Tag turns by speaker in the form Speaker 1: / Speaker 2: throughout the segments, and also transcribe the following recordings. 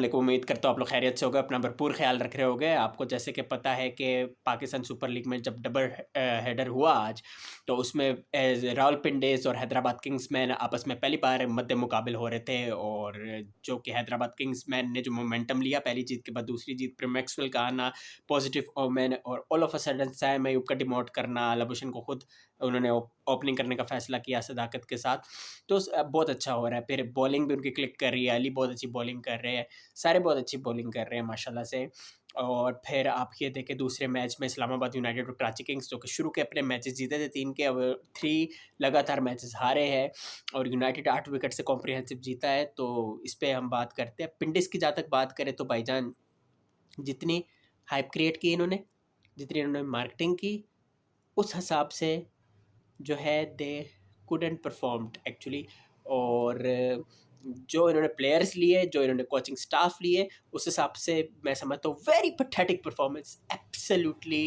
Speaker 1: वालेकुम, उम्मीद करता हूँ आप लोग खैरियत से होगे, अपना भरपूर ख़्याल रख रहे होगे। आपको जैसे कि पता है कि पाकिस्तान सुपर लीग में जब डबल हेडर हुआ आज, तो उसमें रावलपिंडीज़ और हैदराबाद किंग्समैन आपस में पहली बार मद्दे मुकाबिल हो रहे थे, और जो कि हैदराबाद किंग्समैन ने जो मोमेंटम लिया पहली जीत के बाद दूसरी जीत पर, मैक्सवेल का आना, पॉजिटिव ओमेन, और all of a sudden Sam Ayub का डिमोट करना, लबुशन को खुद उन्होंने ओपनिंग करने का फैसला किया सदाकत के साथ। तो बहुत अच्छा हो रहा है। फिर बॉलिंग भी उनकी क्लिक कर रही है, अली बहुत अच्छी बॉलिंग कर रहे हैं, सारे बहुत अच्छी बॉलिंग कर रहे हैं माशाल्लाह से। और फिर आप ये देखें दूसरे मैच में इस्लामाबाद यूनाइटेड और कराची किंग्स, जो कि शुरू के अपने मैचेस जीते थे 3 के, अब 3 लगातार मैचेस हारे हैं, और यूनाइटेड 8 विकेट से कॉम्प्रिहेंसिव जीता है। तो इस पे हम बात करते हैं। पिंडिस की जहाँ तक बात करें तो भाईजान, जितनी हाइप क्रिएट की इन्होंने, जितनी इन्होंने मार्केटिंग की, उस हिसाब से जो है दे कुडंट परफॉर्म्ड एक्चुअली। और जो इन्होंने प्लेयर्स लिए, जो इन्होंने कोचिंग स्टाफ लिए, उस हिसाब से मैं समझता हूँ वेरी पैथेटिक परफॉर्मेंस एब्सोल्युटली।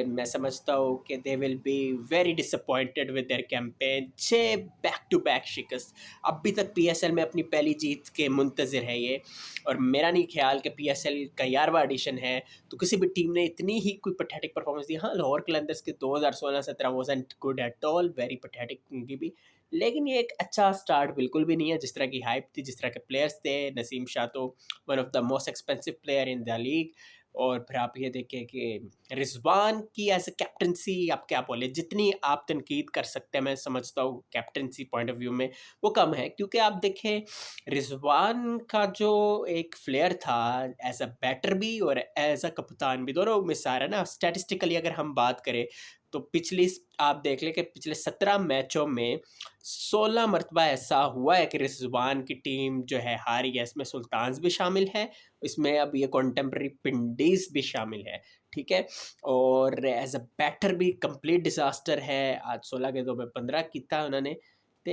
Speaker 1: मैं समझता हूँ कि they will be very disappointed with their campaign. 6 back to back शिकस्त, अभी तक पीएसएल में अपनी पहली जीत के मुंतज़िर है ये, और मेरा नहीं ख्याल कि पीएसएल का 11वां एडिशन है तो किसी भी टीम ने इतनी ही कोई पैथेटिक परफॉर्मेंस दी। हाँ, लाहौर कलंदर्स के 2016-17 wasn't good at all, very pathetic उनकी भी, लेकिन ये एक अच्छा स्टार्ट बिल्कुल भी नहीं है। जिस तरह की हाइप थी, जिस तरह के प्लेयर्स थे, नसीम शाह तो one of the most expensive player in the league. और फिर आप ये देखें कि रिजवान की एज ए कैप्टनसी, आप क्या बोले, जितनी आप तनकीद कर सकते हैं मैं समझता हूँ कैप्टनसी पॉइंट ऑफ व्यू में वो कम है, क्योंकि आप देखें रिजवान का जो एक फ्लेयर था एज अ बैटर भी और एज अ कप्तान भी, दोनों मिसाल है ना। स्टैटिस्टिकली अगर हम बात करें तो आप देख लें कि पिछले 17 मैचों में 16 मरतबा ऐसा हुआ है कि रिजवान की टीम जो है हारी है। इसमें सुल्तान्स भी शामिल है, इसमें अब ये कॉन्टेम्प्रेरी पिंडीज भी शामिल है, ठीक है। और एज अ बैटर भी कंप्लीट डिजास्टर है। आज 16 गेंदों में 15 किया उन्होंने, तो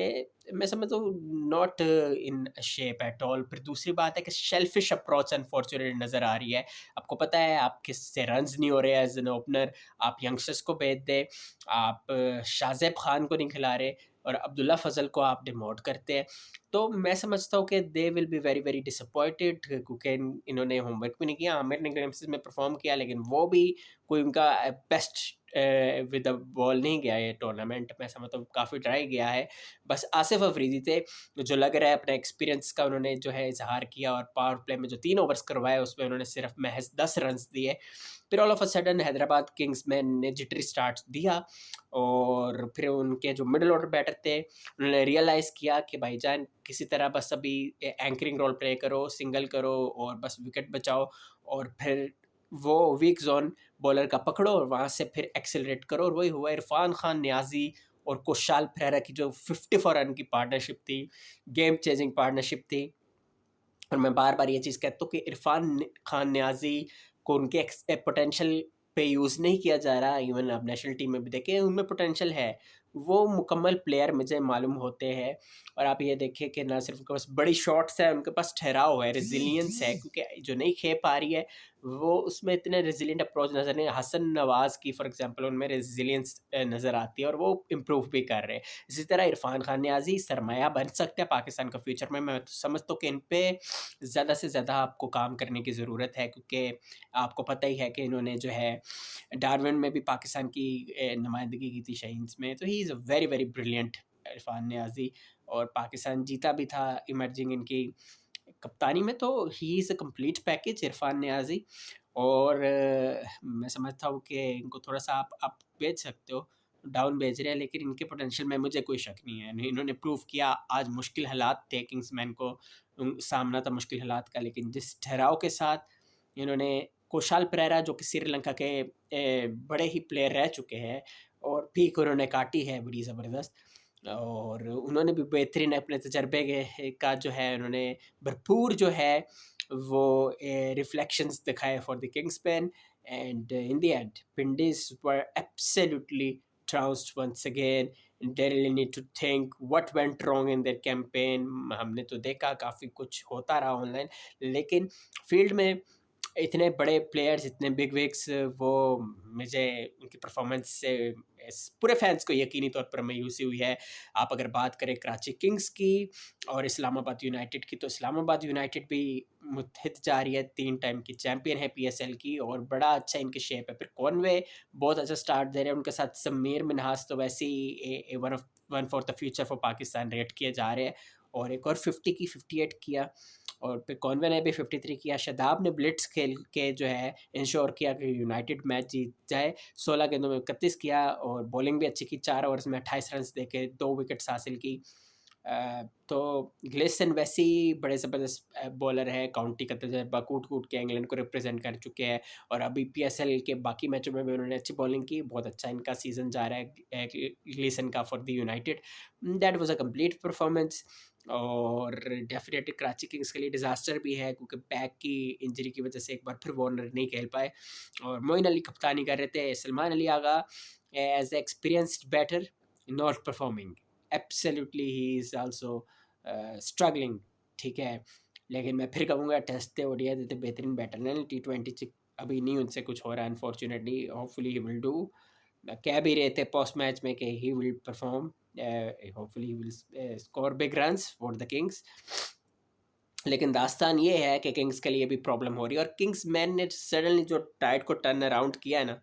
Speaker 1: मैं समझता हूँ not in shape at all. फिर दूसरी बात है कि शेल्फिश अप्रोच अनफॉर्चुनेट नज़र आ रही है। आपको पता है आप किससे रन्स नहीं हो रहे एज एन ओपनर, आप यंगस्टर्स को भेज दे, आप शाज़ेब खान को नहीं खिला रहे, और अब्दुल्ला फजल को आप डिमोट करते हैं। तो मैं समझता हूँ कि they will be very very disappointed, क्योंकि इन्होंने होमवर्क भी नहीं किया। आमिर ने ग्लेम्सेस में परफॉर्म किया, लेकिन वो भी कोई उनका बेस्ट विद द बॉल नहीं गया ये टूर्नामेंट। मैं समझता हूँ काफ़ी ड्राई गया है। बस आसिफ अफरीदी थे जो लग रहा है अपने एक्सपीरियंस का उन्होंने जो है इजहार किया, और पावर प्ले में जो 3 ओवर्स करवाए उसमें उन्होंने सिर्फ महज 10 रन दिए। फिर all of a sudden Hyderabad Kingsman ने जिटरी स्टार्ट दिया, और फिर उनके जो मिडल ऑर्डर बैटर थे उन्होंने रियलाइज़ किया कि भाईजान किसी तरह बस अभी एंकरिंग रोल प्ले करो, सिंगल करो, और बस विकेट बचाओ, और फिर वो वीक जोन बॉलर का पकड़ो और वहाँ से फिर एक्सेलरेट करो। और वही हुआ। इरफान खान न्याजी और कुशाल परेरा की जो 54 रन की पार्टनरशिप थी, गेम चेंजिंग पार्टनरशिप थी। और मैं बार बार ये चीज़ कहता हूँ कि इरफान खान न्याजी को उनके पोटेंशियल पे यूज़ नहीं किया जा रहा। इवन अब नेशनल टीम में भी देखें उनमें पोटेंशियल है, वो मुकम्मल प्लेयर मुझे मालूम होते हैं। और आप ये देखें कि ना सिर्फ उनके पास बड़ी शॉट्स है, उनके पास ठहराव है, रेजिलियंस है, क्योंकि जो नहीं खेल पा रही है वो उसमें इतने रेजिलियंट अप्रोच नज़र नहीं। हसन नवाज़ की फॉर एग्जांपल उनमें रेजिलियंस नज़र आती है, और वो इम्प्रूव भी कर रहे हैं। इसी तरह इरफान खान न्याजी सरमाया बन सकते हैं पाकिस्तान का फ्यूचर में। मैं तो समझता हूँ कि इन पर ज़्यादा से ज़्यादा आपको काम करने की ज़रूरत है, क्योंकि आपको पता ही है कि इन्होंने जो है डार्विन में भी पाकिस्तान की नुमाइंदगी की थी शाहीन्स में। तो ही is a very very brilliant Irfan Niazi, और पाकिस्तान जीता भी था इमर्जिंग इनकी कप्तानी में। तो ही is a complete package Irfan Niazi. और मैं समझता हूँ कि इनको थोड़ा सा आप भेज सकते हो, डाउन भेज रहे हैं, लेकिन इनके पोटेंशियल में मुझे कोई शक नहीं है। इन्होंने प्रूव किया। आज मुश्किल हालात थे किंग्समैन को, सामना था मुश्किल हालात का, लेकिन जिस ठहराव के साथ इन्होंने कुशाल परेरा जो कि श्रीलंका के बड़े ही प्लेयर रह चुके हैं, और पीक उन्होंने काटी है बड़ी ज़बरदस्त, और उन्होंने भी बेहतरीन अपने तजर्बे का जो है उन्होंने भरपूर जो है वो रिफ्लेक्शंस दिखाए for the Kingsmen. And in the end Pindiz were absolutely trounced once again. They really need to think what went wrong in their campaign. हमने तो देखा काफ़ी कुछ होता रहा ऑनलाइन, लेकिन फील्ड में इतने बड़े प्लेयर्स, इतने बिग विग्स, वो मुझे उनकी परफॉर्मेंस से पूरे फैंस को यकीनी तौर पर मायूसी हुई है। आप अगर बात करें कराची किंग्स की और इस्लामाबाद यूनाइटेड की, तो इस्लामाबाद यूनाइटेड भी मुत्हित जा रही है, 3 टाइम की चैंपियन है पीएसएल की, और बड़ा अच्छा इनकी शेप है। फिर कॉनवे बहुत अच्छा स्टार्ट दे रहे हैं, उनके साथ समीर मिन्हास तो वैसे ही one for the future for Pakistan rate किए जा रहे हैं, और एक और 50 की 58 किया, और फिर कॉन्वे ने भी 53 किया। शदाब ने ब्लिट्स खेल के जो है इंश्योर किया कि यूनाइटेड मैच जीत जाए, 16 गेंदों में 31 किया, और बॉलिंग भी अच्छी की, 4 ओवर्स में 28 रन देके 2 विकेट्स हासिल की। तो ग्लेसन वैसे ही बड़े ज़बरदस्त बॉलर है, काउंटी का तजर्बा, कूट कूट के इंग्लैंड को रिप्रेजेंट कर चुके हैं, और अभी पीएसएल के बाकी मैचों में भी उन्होंने अच्छी बॉलिंग की। बहुत अच्छा इनका सीज़न जा रहा है ग्लेसन का for the United. That was a complete performance, और डेफिनेटली कराची किंग्स के लिए डिज़ास्टर भी है, क्योंकि बैक की इंजरी की वजह से एक बार फिर वार्नर नहीं खेल पाए, और मोइन अली कप्तानी कर रहे थे। Salman Ali Agha as experienced batter, not performing, absolutely he is also struggling, ठीक है। लेकिन मैं फिर कहूँगा टेस्ट ओडीआई देते बेहतरीन बैटर हैं, T20 अभी नहीं उनसे कुछ हो रहा है unfortunately. Hopefully he will do, कह भी रहे थे पोस्ट मैच में कि he will perform, hopefully he will score big runs for the Kings. लेकिन दास्तान ये है कि किंग्स के लिए भी प्रॉब्लम हो रही है, और किंग्स मैन ने सडनली जो टाइड को टर्न अराउंड किया है ना,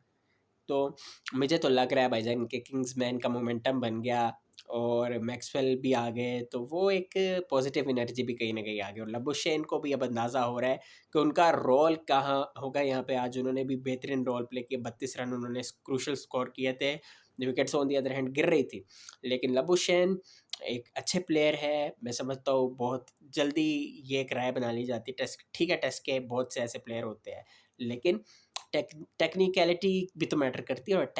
Speaker 1: तो मुझे तो लग रहा है भाईजान कि किंग्स मैन का मोमेंटम बन गया, और मैक्सवेल भी आ गए, तो वो एक पॉजिटिव एनर्जी भी कहीं ना कहीं आ गई, और लबुशेन को भी अब अंदाज़ा हो रहा है कि उनका रोल कहाँ होगा यहाँ पे। आज उन्होंने भी बेहतरीन रोल प्ले किया, 32 रन उन्होंने क्रूशल स्कोर किए थे, wickets on the other hand गिर रही थी, लेकिन लबुशेन एक अच्छे प्लेयर है। मैं समझता हूँ बहुत जल्दी ये एक राय बना ली जाती है, टेस्ट ठीक है, टेस्ट के बहुत से ऐसे प्लेयर होते हैं, लेकिन टेक्निकलिटी भी तो मैटर करती है, और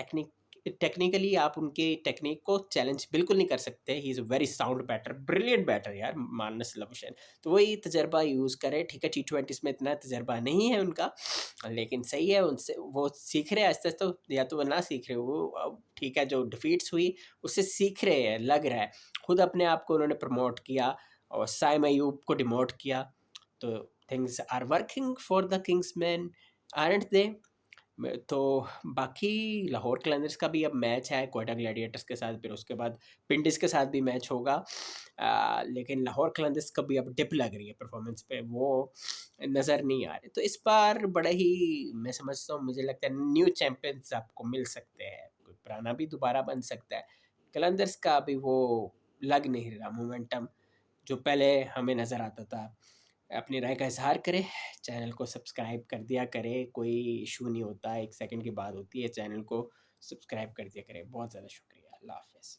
Speaker 1: टेक्निकली आप उनके टेक्निक को चैलेंज बिल्कुल नहीं कर सकते। He is a very sound batter, brilliant batter यार मानस लबुशेन, तो वही तजर्बा यूज़ करे। ठीक है, T20 में इतना तजर्बा नहीं है उनका, लेकिन सही है, उनसे वो सीख रहे हैं आहिस्ता आहिस्ता, तो या तो वो ना सीख रहे वो, अब ठीक है, जो डिफीट्स हुई उससे सीख रहे हैं, लग रहा है। खुद अपने आप को उन्होंने प्रमोट किया, और साइम अयूब को डिमोट किया, तो things are working for the Kingsmen, aren't they. तो बाकी लाहौर कलंदर्स का भी अब मैच है क्वेटा ग्लैडिएटर्स के साथ, फिर उसके बाद पिंडिस के साथ भी मैच होगा। लेकिन लाहौर कलंदर्स का भी अब डिप लग रही है परफॉर्मेंस पे, वो नज़र नहीं आ रहे। तो इस बार बड़ा ही, मैं समझता हूँ, मुझे लगता है न्यू चैंपियंस आपको मिल सकते हैं, कोई पुराना भी दोबारा बन सकता है। कलंदर्स का अभी वो लग नहीं रहा मोमेंटम जो पहले हमें नज़र आता था। अपनी राय का इज़हार करें, चैनल को सब्सक्राइब कर दिया करें, कोई इशू नहीं होता, 1 सेकंड की बात होती है, चैनल को सब्सक्राइब कर दिया करें। बहुत ज़्यादा शुक्रिया, अल्लाह हाफ़िज़।